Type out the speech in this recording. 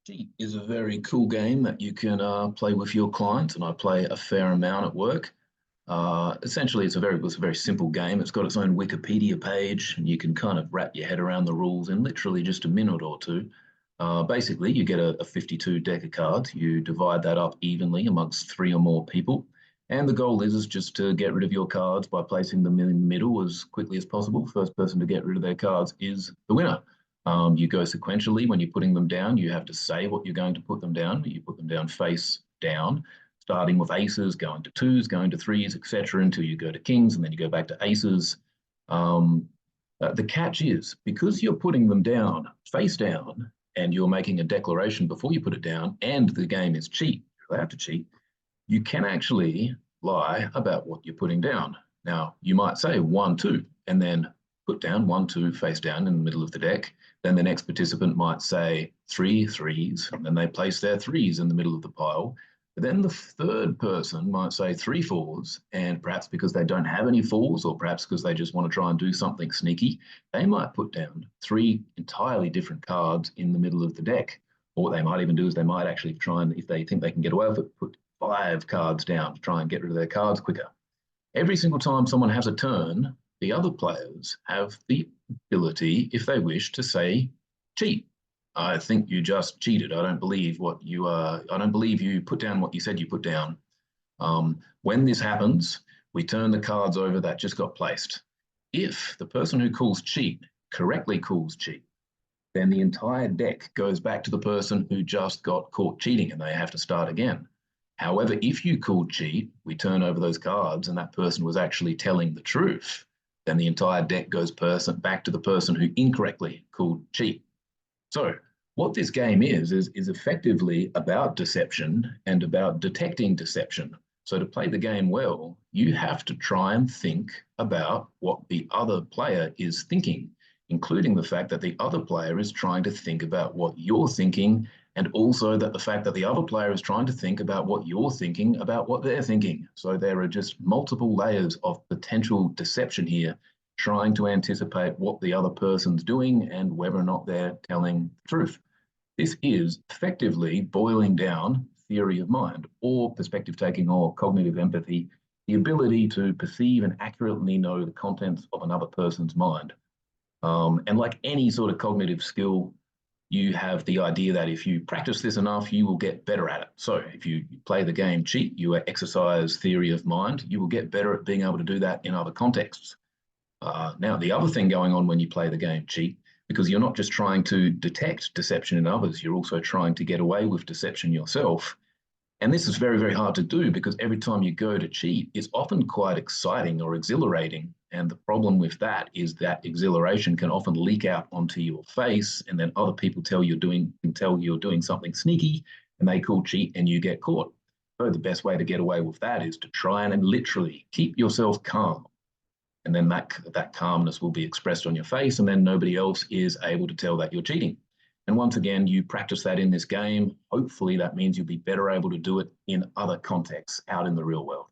Cheat is a very cool game that you can play with your clients, and I play a fair amount at work. Essentially, it's a very simple game. It's got its own Wikipedia page, and you can kind of wrap your head around the rules in literally just a minute or two. Basically, you get a 52 deck of cards. You divide that up evenly amongst three or more people, and the goal is just to get rid of your cards by placing them in the middle as quickly as possible. First person to get rid of their cards is the winner. You go sequentially when you're putting them down. You have to say what you're going to put them down. You put them down face down, starting with aces, going to twos, going to threes, etc., until you go to kings, and then you go back to aces. The catch is because you're putting them down face down and you're making a declaration before you put it down, and the game is cheat, you're allowed to cheat, you can actually lie about what you're putting down. Now, you might say 1-2 and then put down 1-2 face down in the middle of the deck. Then the next participant might say 3 threes, and then they place their threes in the middle of the pile. But then the third person might say 3 fours, and perhaps because they don't have any fours, or perhaps because they just want to try and do something sneaky, they might put down 3 entirely different cards in the middle of the deck. Or what they might even do is they might actually try and, if they think they can get away with it, put 5 cards down to try and get rid of their cards quicker. Every single time someone has a turn, the other players have the ability, if they wish, to say, cheat. I think you just cheated. I don't believe you put down what you said you put down. When this happens, we turn the cards over that just got placed. If the person who calls cheat correctly calls cheat, then the entire deck goes back to the person who just got caught cheating and they have to start again. However, if you called cheat, we turn over those cards and that person was actually telling the truth, then the entire deck goes back to the person who incorrectly called cheat. So what this game is effectively about deception and about detecting deception. So to play the game well, you have to try and think about what the other player is thinking, including the fact that the other player is trying to think about what you're thinking, and also that the fact that the other player is trying to think about what you're thinking about what they're thinking. So there are just multiple layers of potential deception here, trying to anticipate what the other person's doing and whether or not they're telling the truth. This is effectively boiling down theory of mind, or perspective taking, or cognitive empathy, the ability to perceive and accurately know the contents of another person's mind. And like any sort of cognitive skill, you have the idea that if you practice this enough, you will get better at it. So if you play the game cheat, you exercise theory of mind, you will get better at being able to do that in other contexts. Now, the other thing going on when you play the game cheat, because you're not just trying to detect deception in others, you're also trying to get away with deception yourself. And this is very, very hard to do because every time you go to cheat, it's often quite exciting or exhilarating. And the problem with that is that exhilaration can often leak out onto your face, and then other people can tell you're doing something sneaky, and they call cheat and you get caught. So the best way to get away with that is to try and literally keep yourself calm. And then that calmness will be expressed on your face, and then nobody else is able to tell that you're cheating. And once again, you practice that in this game. Hopefully that means you'll be better able to do it in other contexts out in the real world.